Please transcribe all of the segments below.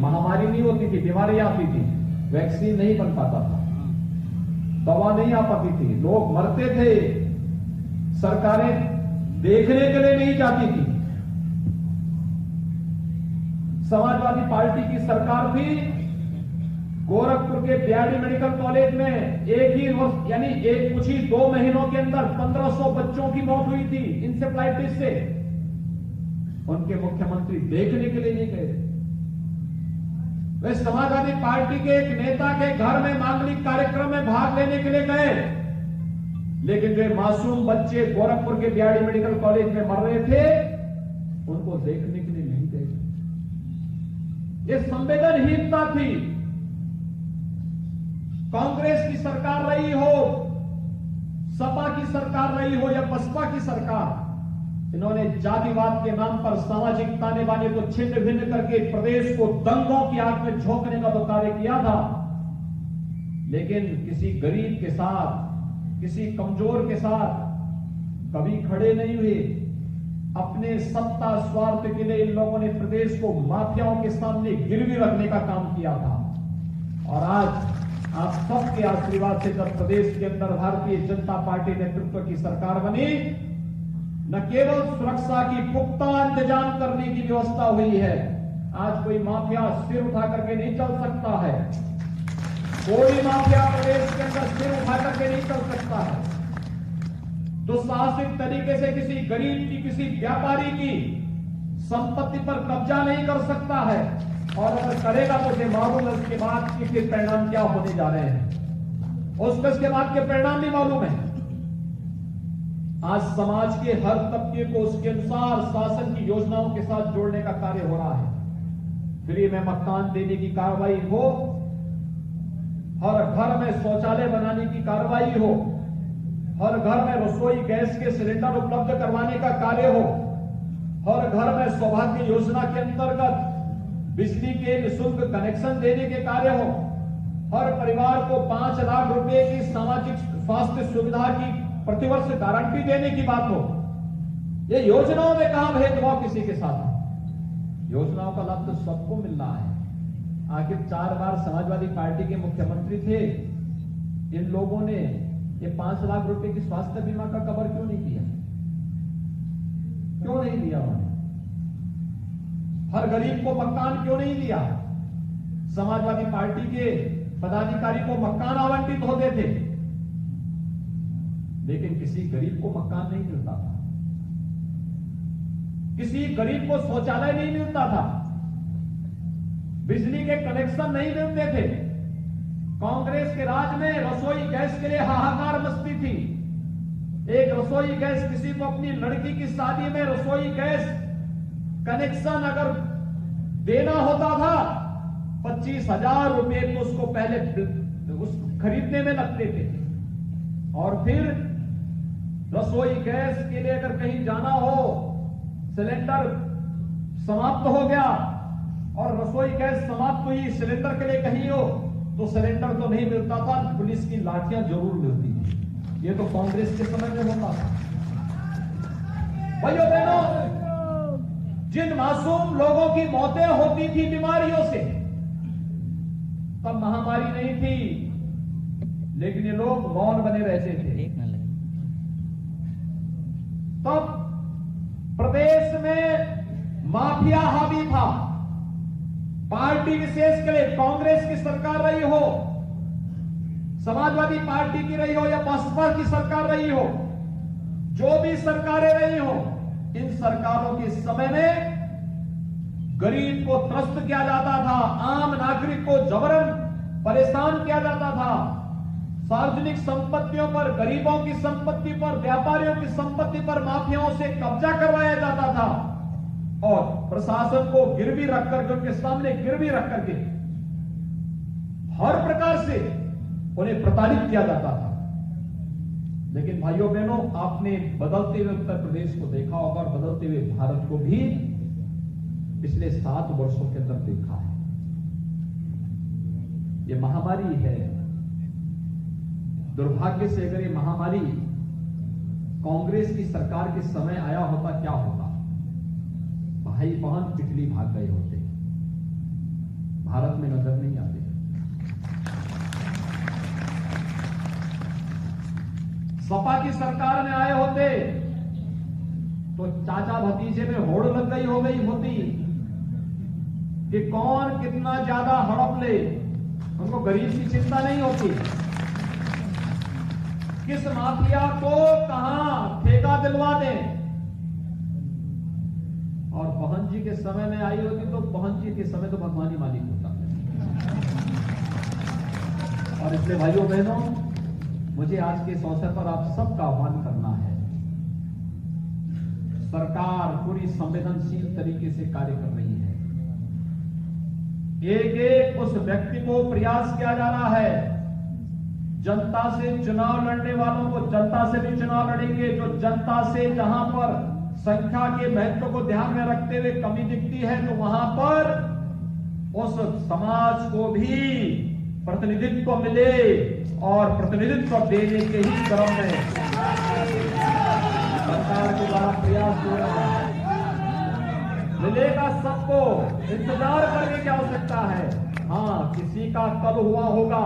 महामारी नहीं होती थी, बीमारी आती थी, वैक्सीन नहीं बन पाता था, दवा नहीं आ पाती थी, लोग मरते थे, सरकारें देखने के लिए नहीं जाती थी। समाजवादी पार्टी की सरकार थी, गोरखपुर के बीआरडी मेडिकल कॉलेज में एक ही वर्ष यानी कुछ ही 2 महीनों के अंदर 1500 बच्चों की मौत हुई थी इंसेफ्लाइटिस से। उनके मुख्यमंत्री देखने के लिए नहीं गए। वे समाजवादी पार्टी के एक नेता के घर में मांगलिक कार्यक्रम में भाग लेने के लिए गए, लेकिन जो मासूम बच्चे गोरखपुर के बीआरडी मेडिकल कॉलेज में मर रहे थे, उनको देखने के लिए नहीं गए। ये संवेदनहीनता थी। कांग्रेस की सरकार रही हो, सपा की सरकार रही हो या बसपा की सरकार, इन्होंने जातिवाद के नाम पर सामाजिक ताने बाने को छिन्न भिन्न करके प्रदेश को दंगों की आग में झोंकने का तो कार्य किया था, लेकिन किसी गरीब के साथ, किसी कमजोर के साथ कभी खड़े नहीं हुए। अपने सत्ता स्वार्थ के लिए इन लोगों ने प्रदेश को माफियाओं के सामने गिरवी रखने का काम किया था। और आज आप सबके आशीर्वाद से जब प्रदेश के अंदर भारतीय जनता पार्टी नेतृत्व की सरकार बनी, न केवल सुरक्षा की पुख्ता इंतजाम करने की व्यवस्था हुई है, आज कोई माफिया सिर उठा करके नहीं चल सकता है। कोई माफिया प्रदेश के अंदर सिर उठा करके नहीं चल सकता है। दुस्साहसिक तरीके से किसी गरीब की, किसी व्यापारी की संपत्ति पर कब्जा नहीं कर सकता है, और अगर करेगा तो मुझे मालूम है उसके बाद के फिर परिणाम क्या होने जा रहे हैं, उसके बाद के परिणाम भी मालूम है। आज समाज के हर तबके को उसके अनुसार शासन की योजनाओं के साथ जोड़ने का कार्य हो रहा है। फ्री में मकान देने की कार्रवाई हो, हर घर में शौचालय बनाने की कार्रवाई हो, हर घर में रसोई गैस के सिलेंडर उपलब्ध करवाने का कार्य हो, हर घर में सौभाग्य योजना के अंतर्गत बिजली के निःशुल्क कनेक्शन देने के कार्य हो, हर परिवार को 5 लाख रुपए की सामाजिक स्वास्थ्य सुविधा की प्रतिवर्ष गारंटी देने की बात हो। ये योजनाओं में कहां भेदभाव किसी के साथ है? योजनाओं का लाभ तो सबको मिल रहा है। आखिर 4 बार समाजवादी पार्टी के मुख्यमंत्री थे, इन लोगों ने ये 5 लाख रुपए की स्वास्थ्य बीमा का कवर क्यों नहीं किया? क्यों नहीं दिया उन्होंने? हर गरीब को मकान क्यों नहीं दिया? समाजवादी पार्टी के पदाधिकारी को मकान आवंटित होते थे, लेकिन किसी गरीब को मकान नहीं मिलता था, किसी गरीब को शौचालय नहीं मिलता था, बिजली के कनेक्शन नहीं मिलते थे। कांग्रेस के राज में रसोई गैस के लिए हाहाकार मचती थी। एक रसोई गैस, किसी को अपनी लड़की की शादी में रसोई गैस कनेक्शन अगर देना होता था, 25,000 रुपए तो उसको पहले खरीदने में लगते थे। और फिर रसोई गैस के लिए अगर कहीं जाना हो, सिलेंडर समाप्त हो गया और रसोई गैस समाप्त हुई, सिलेंडर के लिए कहीं हो तो सिलेंडर तो नहीं मिलता था, पुलिस की लाठियां जरूर मिलती थी। ये तो कांग्रेस के समय में होता था। भाइयों बहनों, जिन मासूम लोगों की मौतें होती थी बीमारियों से, तब महामारी नहीं थी, लेकिन ये लोग मौन बने रहते थे। तब प्रदेश में माफिया हावी था। पार्टी विशेष के लिए कांग्रेस की सरकार रही हो, समाजवादी पार्टी की रही हो या बसपा की सरकार रही हो, जो भी सरकारें रही हो, इन सरकारों के समय में गरीब को त्रस्त किया जाता था, आम नागरिक को जबरन परेशान किया जाता था। सार्वजनिक संपत्तियों पर, गरीबों की संपत्ति पर, व्यापारियों की संपत्ति पर माफियाओं से कब्जा करवाया जाता था और प्रशासन को गिरवी रख करके, उनके सामने गिरवी रख करके हर प्रकार से उन्हें प्रताड़ित किया जाता था। लेकिन भाइयों बहनों, आपने बदलते हुए उत्तर प्रदेश को देखा होगा और बदलते हुए भारत को भी पिछले 7 वर्षों के अंदर देखा है। ये महामारी है। दुर्भाग्य से अगर ये महामारी कांग्रेस की सरकार के समय आया होता, क्या होता? भाई बहन पिटली भाग गए होते। भारत में नजर नहीं आते। सपा की सरकार में आए होते तो चाचा भतीजे में होड़ लग गई हो गई होती कि कौन कितना ज्यादा हड़प ले। उनको गरीब की चिंता नहीं होती, किस माफिया को कहां ठेका दिलवा दें। और बहन जी के समय में आई होती तो बहन जी के समय तो भगवान ही मालिक होता है। और इसलिए भाइयों बहनों, मुझे आज के इस अवसर पर आप सबका आह्वान करना है। सरकार पूरी संवेदनशील तरीके से कार्य कर रही है। एक एक उस व्यक्ति को प्रयास किया जा रहा है। जनता से चुनाव लड़ने वालों को जनता से भी चुनाव लड़ेंगे। जो जनता से जहां पर संख्या के महत्व को ध्यान में रखते हुए कमी दिखती है तो वहां पर उस समाज को भी प्रतिनिधित्व मिले और प्रतिनिधित्व देने के ही क्रम में सरकार के द्वारा प्रयास हो रहा है। मिलेगा सबको, इंतजार करने की आवश्यकता है। हाँ, किसी का कल हुआ होगा,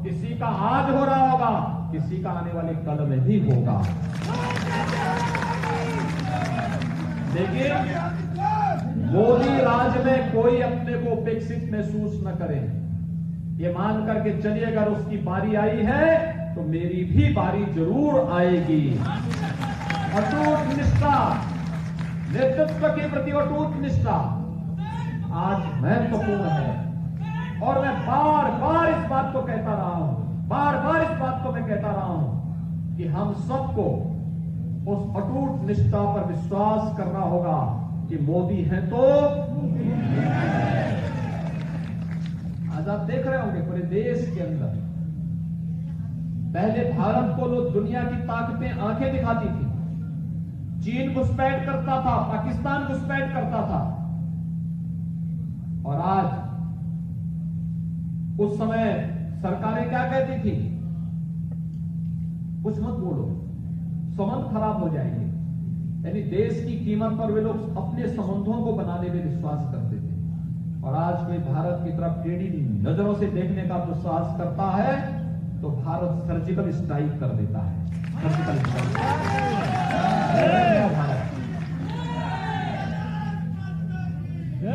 किसी का आज हो रहा होगा, किसी का आने वाले कल में भी होगा। लेकिन मोदी राज में कोई अपने को उपेक्षित महसूस न करे। ये मान करके चलिए, अगर उसकी बारी आई है तो मेरी भी बारी जरूर आएगी। अटूट निष्ठा, नेतृत्व के प्रति अटूट निष्ठा आज महत्वपूर्ण है। और मैं बार बार इस बात को कहता रहा हूं, बार बार इस बात को मैं कहता रहा हूं कि हम सबको उस अटूट निष्ठा पर विश्वास करना होगा कि मोदी है तो आज आप देख रहे होंगे पूरे देश के अंदर पहले भारत को लोग दुनिया की ताकतें आंखें दिखाती थी। चीन घुसपैठ करता था, पाकिस्तान घुसपैठ करता था। और आज उस समय सरकारें क्या कहती थी? कुछ मत बोलो, संबंध खराब हो जाएंगे। यानी देश की कीमत पर वे लोग अपने संबंधों को बनाने में विश्वास करते थे। और आज कोई भारत की तरफ टेढ़ी नजरों से देखने का विश्वास करता है तो भारत सर्जिकल स्ट्राइक कर देता है। सर्जिकल स्ट्राइक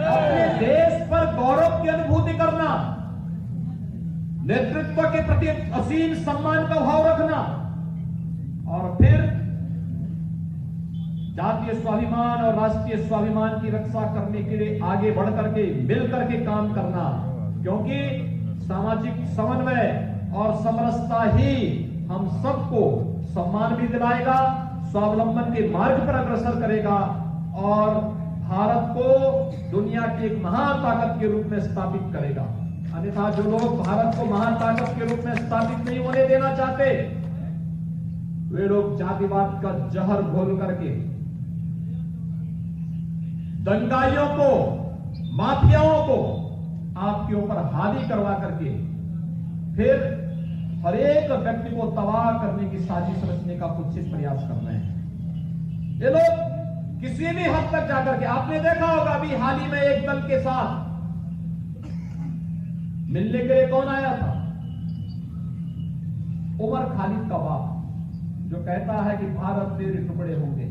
अपने देश पर गौरव की अनुभूति करना, नेतृत्व के प्रति असीम सम्मान का भाव रखना और फिर जातीय स्वाभिमान और राष्ट्रीय स्वाभिमान की रक्षा करने के लिए आगे बढ़ करके मिल करके काम करना। क्योंकि सामाजिक समन्वय और समरसता ही हम सबको सम्मान भी दिलाएगा, स्वावलंबन के मार्ग पर अग्रसर करेगा और भारत को दुनिया की एक महाताकत के रूप में स्थापित करेगा। अन्यथा जो लोग भारत को महाताकत के रूप में स्थापित नहीं होने देना चाहते, वे लोग जातिवाद का जहर घोल करके दंगाइयों को, माफियाओं को आपके ऊपर हावी करवा करके फिर हर एक व्यक्ति को तबाह करने की साजिश रचने का कुत्सित प्रयास कर रहे हैं। ये लोग किसी भी हद तक जाकर के, आपने देखा होगा अभी हाल ही में एक दल के साथ मिलने के लिए कौन आया था? उमर खालिद का बाप, जो कहता है कि भारत तेरे टुकड़े होंगे।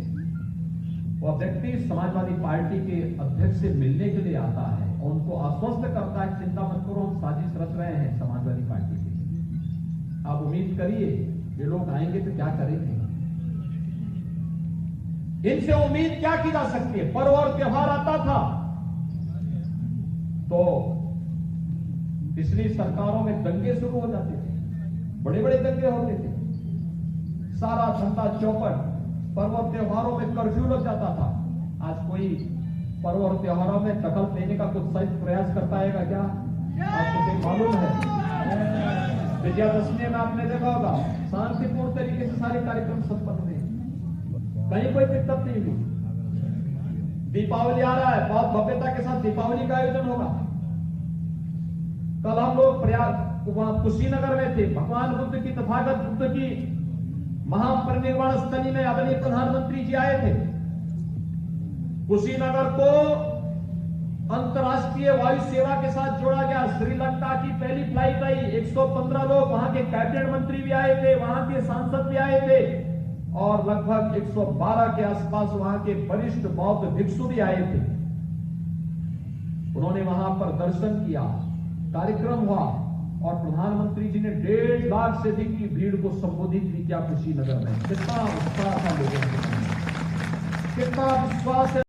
वह व्यक्ति समाजवादी पार्टी के अध्यक्ष से मिलने के लिए आता है और उनको आश्वस्त करता है, चिंता मत करो, हम साजिश रच रहे हैं समाजवादी पार्टी के। आप उम्मीद करिए ये लोग आएंगे तो क्या करेंगे? इनसे उम्मीद क्या की जा सकती है? पर्व और त्योहार आता था तो पिछली सरकारों में दंगे शुरू हो जाते थे, बड़े बड़े दंगे होते थे, सारा धंधा चौपट, पर्व और त्योहारों में कर्फ्यू लग जाता था। आज कोई पर्व और त्योहारों में दखल देने का कुछ सही प्रयास करता है क्या? आपको मालूम है विजयादशमी में आपने देखा होगा शांतिपूर्ण तरीके से सारे कार्यक्रम संपन्न हुए, कहीं कोई दिक्कत नहीं हुई। दीपावली आ रहा है, बहुत भव्यता के साथ दीपावली का आयोजन होगा। कल हम लोग प्रयाग वहां कुशीनगर में थे, भगवान बुद्ध की, तथागत बुद्ध की महापरिनिर्वाण स्थली में आदरणीय प्रधानमंत्री जी आए थे। कुशीनगर को अंतर्राष्ट्रीय वायु सेवा के साथ जोड़ा गया, श्रीलंका की पहली फ्लाइट आई, 115 लोग, वहां के कैबिनेट मंत्री भी आए थे, वहां के सांसद भी आए थे और लगभग 112 के आसपास वहां के वरिष्ठ बौद्ध भिक्षु भी आए थे। उन्होंने वहां पर दर्शन किया, कार्यक्रम हुआ और प्रधानमंत्री जी ने 1.5 लाख से अधिक की भीड़ को संबोधित भी किया कुशीनगर में। कितना उत्साह था लोगों के, कितना विश्वास है।